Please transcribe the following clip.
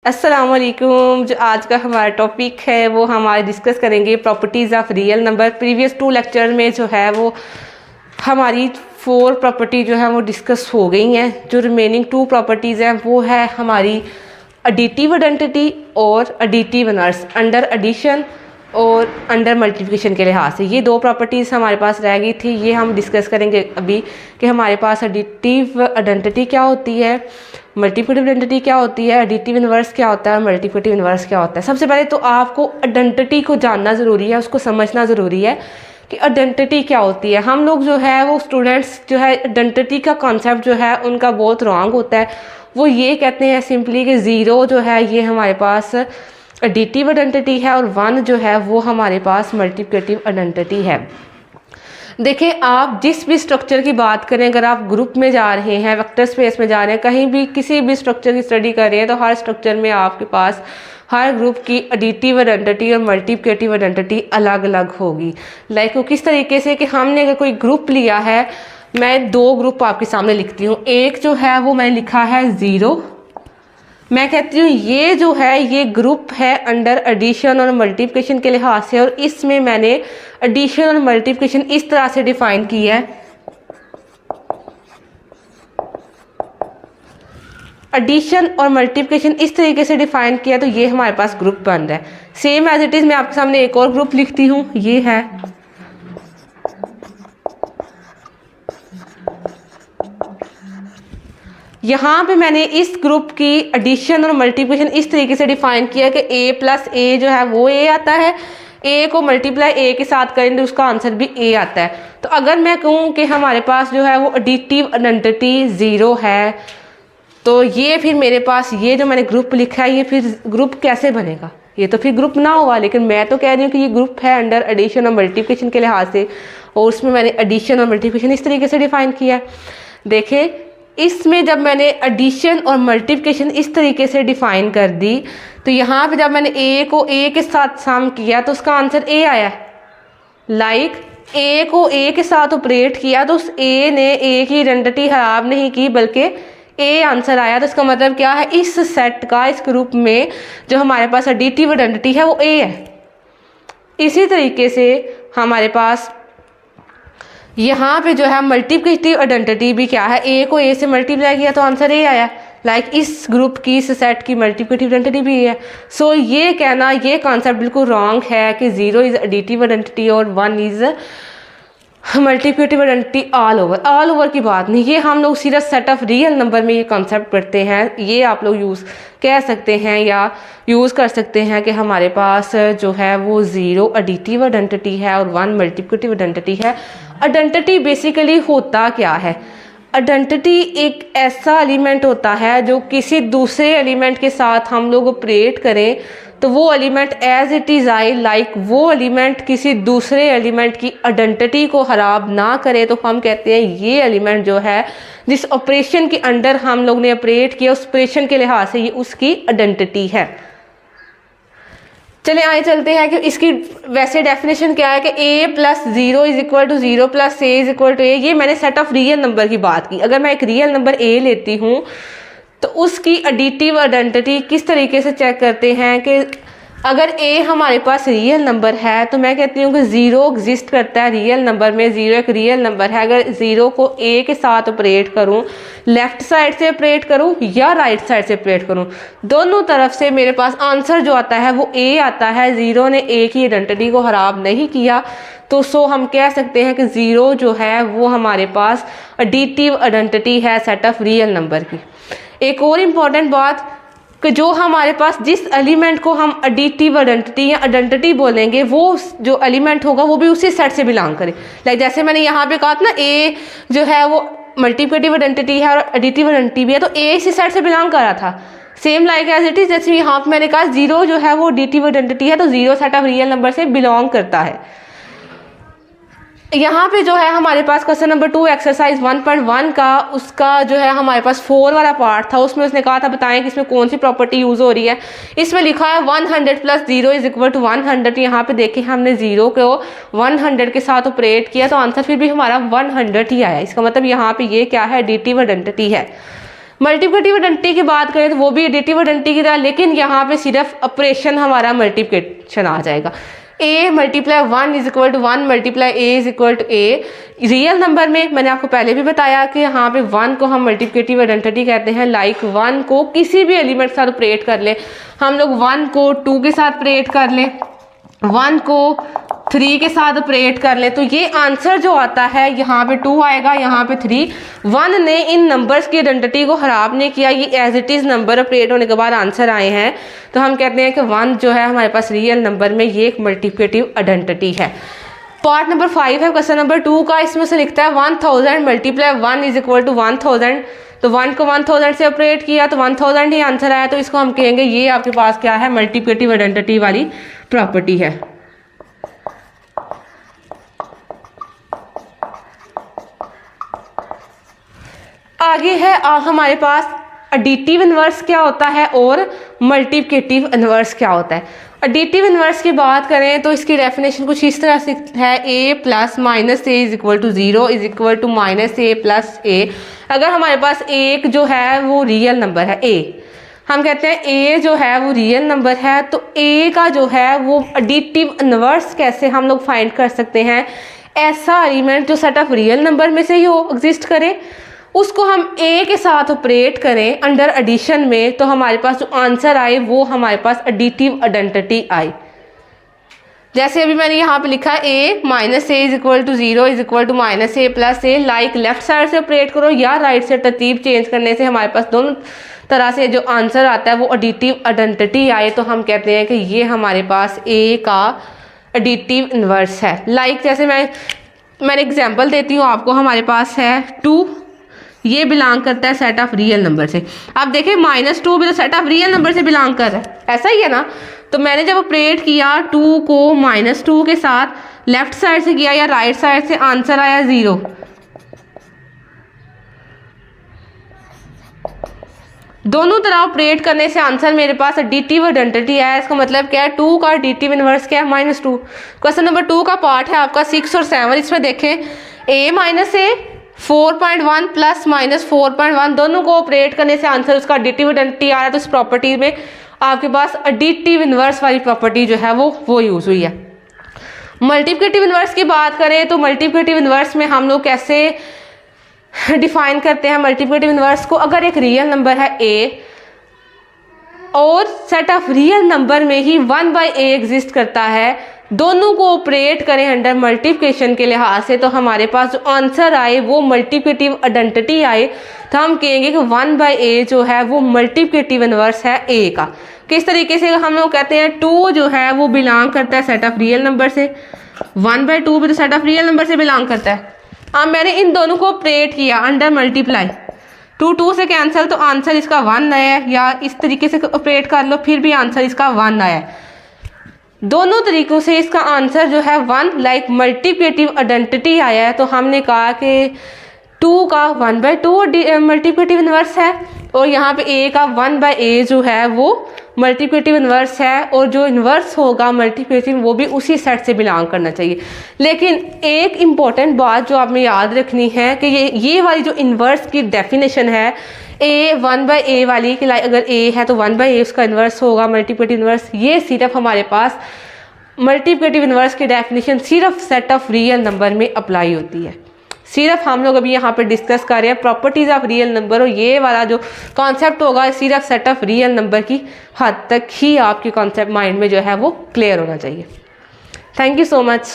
अस्सलामुअलैकुम। जो आज का हमारा टॉपिक है वो हमारे डिस्कस करेंगे properties of real number. Previous 2 lecture में जो है वो हमारी 4 प्रॉपर्टी जो है वो डिस्कस हो गई हैं। जो रिमेनिंग 2 प्रॉपर्टीज़ हैं वो है हमारी एडिटिव आइडेंटिटी और एडिटिव इनवर्स अंडर एडिशन और अंडर मल्टीप्लिकेशन के लिहाज से। ये 2 प्रॉपर्टीज़ हमारे पास रह गई थी, ये हम डिस्कस करेंगे अभी कि हमारे पास एडिटिव आइडेंटिटी क्या होती है, मल्टीप्लिकेटिव आइडेंटिटी क्या होती है, एडिटिव इनवर्स क्या होता है, मल्टीप्लिकेटिव इनवर्स क्या होता है। सबसे पहले तो आपको आइडेंटिटी को जानना ज़रूरी है, उसको समझना ज़रूरी है कि आइडेंटिटी क्या होती है। हम लोग जो है वो स्टूडेंट्स जो है आइडेंटिटी का कॉन्सेप्ट जो है उनका बहुत रॉन्ग होता है। वो ये कहते हैं सिंपली कि ज़ीरो जो है ये हमारे पास एडिटिव आइडेंटिटी है और 1 जो है वो हमारे पास मल्टीप्लिकेटिव आइडेंटिटी है। देखिए, आप जिस भी स्ट्रक्चर की बात करें, अगर आप ग्रुप में जा रहे हैं, वेक्टर स्पेस में जा रहे हैं, कहीं भी किसी भी स्ट्रक्चर की स्टडी कर रहे हैं, तो हर स्ट्रक्चर में आपके पास हर ग्रुप की एडिटिव आइडेंटिटी और मल्टीप्लिकेटिव आइडेंटिटी अलग अलग होगी। लाइक वो किस तरीके से कि हमने अगर कोई ग्रुप लिया है, मैं 2 ग्रुप आपके सामने लिखती हूँ। एक जो है वो मैंने लिखा है 0, मैं कहती हूँ ये जो है ये ग्रुप है अंडर एडिशन और मल्टीप्लिकेशन के लिहाज से, और इसमें मैंने एडिशन और मल्टीप्लिकेशन इस तरह से डिफाइन की है। एडिशन और मल्टीप्लिकेशन इस तरीके से डिफाइन किया तो ये हमारे पास ग्रुप बन रहा है। सेम एज इट इज़ मैं आपके सामने एक और ग्रुप लिखती हूँ, ये है यहाँ पे मैंने इस ग्रुप की एडिशन और मल्टीप्लिकेशन इस तरीके से डिफाइन किया कि a प्लस ए जो है वो a आता है, a को मल्टीप्लाई a के साथ करेंगे तो उसका आंसर भी a आता है। तो अगर मैं कहूँ कि हमारे पास जो है वो एडिटिव आइडेंटिटी 0 है, तो ये फिर मेरे पास ये जो मैंने ग्रुप लिखा है ये फिर ग्रुप कैसे बनेगा? ये तो फिर ग्रुप ना हुआ। लेकिन मैं तो कह रही हूँ कि ये ग्रुप है अंडर एडिशन और मल्टीप्लिकेशन के लिहाज से, और उसमें मैंने एडिशन और मल्टीप्लिकेशन इस तरीके से डिफाइन किया है। देखें, इसमें जब मैंने एडिशन और मल्टीप्लिकेशन इस तरीके से डिफाइन कर दी तो यहाँ पे जब मैंने a को a के साथ सम किया तो उसका आंसर a आया। लाइक a को a के साथ ऑपरेट किया तो उस a ने a की आइडेंटिटी खराब नहीं की बल्कि a आंसर आया। तो इसका मतलब क्या है, इस सेट का, इस ग्रुप में जो हमारे पास एडिटिव आइडेंटिटी है वो a है। इसी तरीके से हमारे पास यहाँ पे जो है मल्टीप्लिकेटिव आइडेंटिटी भी क्या है, a को a से मल्टीप्लाई किया तो आंसर a आया। लाइक इस ग्रुप की, इस सेट की मल्टीप्लिकेटिव आइडेंटिटी भी है। सो ये कहना, ये कॉन्सेप्ट बिल्कुल रॉन्ग है कि 0 इज़ एडिटिव आइडेंटिटी और 1 is multiplicative identity all over की बात नहीं। ये हम लोग सिर्फ सेट ऑफ रियल नंबर में ये कॉन्सेप्ट पढ़ते हैं। ये आप लोग यूज़ कह सकते हैं या यूज़ कर सकते हैं कि हमारे पास जो है वो 0 एडिटिव आइडेंटिटी है और 1 मल्टीप्लिकेटिव आइडेंटिटी है। आइडेंटिटी बेसिकली होता क्या है? आइडेंटिटी एक ऐसा एलिमेंट होता है जो किसी दूसरे एलिमेंट के साथ हम लोग ऑपरेट करें तो वो एलिमेंट एज इट इज़ आए, लाइक वो एलिमेंट किसी दूसरे एलिमेंट की आइडेंटिटी को खराब ना करे, तो हम कहते हैं ये एलिमेंट जो है जिस ऑपरेशन के अंडर हम लोग ने ऑपरेट किया उस ऑपरेशन के लिहाज से ये उसकी आइडेंटिटी है। चले आगे चलते हैं कि इसकी वैसे डेफिनेशन क्या है कि a plus 0 is equal to 0 plus a is equal to a। ये मैंने सेट ऑफ रियल नंबर की बात की। अगर मैं एक रियल नंबर a लेती हूँ तो उसकी एडिटिव आइडेंटिटी किस तरीके से चेक करते हैं कि अगर a हमारे पास रियल नंबर है तो मैं कहती हूँ कि 0 एग्जिस्ट करता है रियल नंबर में। 0 एक रियल नंबर है। अगर 0 को a के साथ ऑपरेट करूँ, लेफ्ट साइड से ऑपरेट करूँ या राइट साइड से ऑपरेट करूँ, दोनों तरफ से मेरे पास आंसर जो आता है वो a आता है। 0 ने a की आइडेंटिटी को ख़राब नहीं किया, तो सो हम कह सकते हैं कि 0 जो है वो हमारे पास एडिटिव आइडेंटिटी है सेट ऑफ रियल नंबर की। एक और इम्पॉर्टेंट बात कि जो हमारे पास जिस एलिमेंट को हम एडिटिव आइडेंटिटी या आइडेंटिटी बोलेंगे वो जो एलिमेंट होगा वो भी उसी सेट से बिलोंग करे। लाइक जैसे मैंने यहाँ पे कहा था ना, a जो है वो मल्टीप्लिकेटिव आइडेंटिटी है और एडिटिव आइडेंटिटी भी है, तो a इसी सेट से बिलोंग कर रहा था। Same like as it is, जैसे यहाँ पे मैंने कहा 0 जो है वो एडिटिव आइडेंटिटी है तो 0 सेट ऑफ रियल नंबर से बिलोंग करता है। यहाँ पे जो है हमारे पास क्वेश्चन नंबर 2 एक्सरसाइज 1.1 का उसका जो है हमारे पास 4 वाला पार्ट था। उसमें उसने कहा था बताएं कि इसमें कौन सी प्रॉपर्टी यूज़ हो रही है। इसमें लिखा है 100 प्लस 0 इज इक्वल टू 100। यहाँ पे देखें हमने 0 को 100 के साथ ऑपरेट किया तो आंसर फिर भी हमारा 100 ही आया। इसका मतलब यहाँ पे ये क्या है, एडिटिव आइडेंटिटी है। मल्टीप्लिकेटिव आइडेंटिटी की बात करें तो वो भी एडिटिव आइडेंटिटी की तरह, लेकिन यहाँ पे सिर्फ ऑपरेशन हमारा मल्टीप्लिकेशन आ जाएगा। a multiply 1 is equal to 1 multiply a is equal to a। Real number में मैंने आपको पहले भी बताया कि यहाँ पे 1 को हम मल्टीप्लिकेटिव आइडेंटिटी कहते हैं। लाइक 1 को किसी भी एलिमेंट के साथ ऑपरेट कर ले, हम लोग 1 को 2 के साथ ऑपरेट कर ले, 1 को 3 के साथ ऑपरेट कर ले, तो ये आंसर जो आता है यहाँ पे 2 आएगा, यहाँ पे 3। 1 ने इन नंबर्स की आइडेंटिटी को खराब नहीं किया, ये as it is number operate होने के बाद आंसर आए हैं, तो हम कहते हैं कि 1 जो है हमारे पास रियल नंबर में ये एक मल्टीप्लिकेटिव आइडेंटिटी है। पार्ट नंबर 5 है क्वेश्चन नंबर 2 का। इसमें से लिखता है 1000 मल्टीप्लाई 1 इज इक्वल टू 1000। तो 1 को 1000 से ऑपरेट किया तो 1000 ही आंसर आया, तो इसको हम कहेंगे ये आपके पास क्या है, मल्टीप्लिकेटिव आइडेंटिटी वाली प्रॉपर्टी है। आगे है हमारे पास एडिटिव इन्वर्स क्या होता है और मल्टीप्लिकेटिव इन्वर्स क्या होता है। एडिटिव इन्वर्स की बात करें तो इसकी डेफिनेशन कुछ इस तरह से है, a plus minus A is equal to 0 is equal to minus A plus A. अगर हमारे पास एक जो है वो रियल नंबर है a, हम कहते हैं a जो है वो रियल नंबर है, तो a का जो है वो एडिटिव इन्वर्स कैसे हम लोग फाइंड कर सकते हैं। ऐसा एलिमेंट जो सेट ऑफ रियल नंबर में से ही हो एग्जिस्ट करे, उसको हम a के साथ ऑपरेट करें अंडर एडिशन में, तो हमारे पास जो आंसर आए वो हमारे पास एडिटिव आइडेंटिटी आई। जैसे अभी मैंने यहाँ पे लिखा a minus A is equal to 0 is equal to minus A plus a. Like left side से ऑपरेट करो या राइट से, तरतीब चेंज करने से हमारे पास दोनों तरह से जो आंसर आता है वो एडिटिव आइडेंटिटी आए, तो हम कहते हैं कि ये हमारे पास a का एडिटिव इन्वर्स है। लाइक जैसे मैंने एग्जाम्पल देती हूँ आपको, हमारे पास है 2, ये बिलोंग करता है सेट ऑफ रियल नंबर से। अब देखें -2 भी तो सेट ऑफ रियल नंबर से बिलोंग कर रहा है, ऐसा ही है ना। तो मैंने जब ऑपरेट किया 2 को -2 के साथ लेफ्ट साइड से किया या राइट साइड से, आंसर आया 0। दोनों तरह ऑपरेट करने से आंसर मेरे पास एडिटिव आइडेंटिटी है। इसका मतलब क्या है, 2 का एडिटिव इन्वर्स क्या है, -2। क्वेश्चन नंबर 2 का पार्ट है आपका 6 और 7। इसमें देखें a minus A 4.1 plus minus 4.1, दोनों को ऑपरेट करने से आंसर उसका एडिटिव आइडेंटिटी आ रहा है। तो इस प्रॉपर्टी में आपके पास एडिटिव इन्वर्स वाली प्रॉपर्टी जो है वो यूज हुई है। मल्टीप्लिकेटिव इन्वर्स की बात करें तो मल्टीप्लिकेटिव इन्वर्स में हम लोग कैसे डिफाइन करते हैं मल्टीप्लिकेटिव इन्वर्स को। अगर एक रियल नंबर है a और सेट ऑफ रियल नंबर में ही 1/a एग्जिस्ट करता है, दोनों को ऑपरेट करें अंडर मल्टीप्लिकेशन के लिहाज से, तो हमारे पास जो आंसर आए वो मल्टीप्लिकेटिव आइडेंटिटी आए, तो हम कहेंगे कि 1/a जो है वो मल्टीप्लिकेटिव इन्वर्स है a का। किस तरीके से हम लोग कहते हैं, 2 जो है वो बिलोंग करता है सेट ऑफ रियल नंबर से, 1/2 भी तो सेट ऑफ रियल नंबर से बिलोंग करता है। अब मैंने इन दोनों को ऑपरेट किया अंडर मल्टीप्लाई, 2 से कैंसिल, तो आंसर इसका 1 आया है, या इस तरीके से ऑपरेट कर लो फिर भी आंसर इसका 1 आया है। दोनों तरीकों से इसका आंसर जो है 1 लाइक मल्टीप्लिकेटिव आइडेंटिटी आया है। तो हमने कहा कि 2 का 1/2 मल्टीप्लिकेटिव इन्वर्स है, और यहाँ पे a का 1/a जो है वो मल्टीप्लिकेटिव इन्वर्स है, और जो इन्वर्स होगा मल्टीप्लिकेटिव वो भी उसी सेट से बिलोंग करना चाहिए। लेकिन एक इम्पॉर्टेंट बात जो आपने याद रखनी है कि ये वाली जो इन्वर्स की डेफिनेशन है a 1/a वाली, कि अगर a है तो 1/a उसका इन्वर्स होगा मल्टीप्लिकेटिव इन्वर्स, ये सिर्फ हमारे पास मल्टीप्लिकेटिव इन्वर्स की डेफिनेशन सिर्फ सेट ऑफ रियल नंबर में अप्लाई होती है। सिर्फ हम लोग अभी यहाँ पे डिस्कस कर रहे हैं प्रॉपर्टीज ऑफ रियल नंबर, और ये वाला जो कॉन्सेप्ट होगा सिर्फ सेट ऑफ रियल नंबर की हद तक ही आपके कॉन्सेप्ट माइंड में जो है वो क्लियर होना चाहिए। Thank you so much.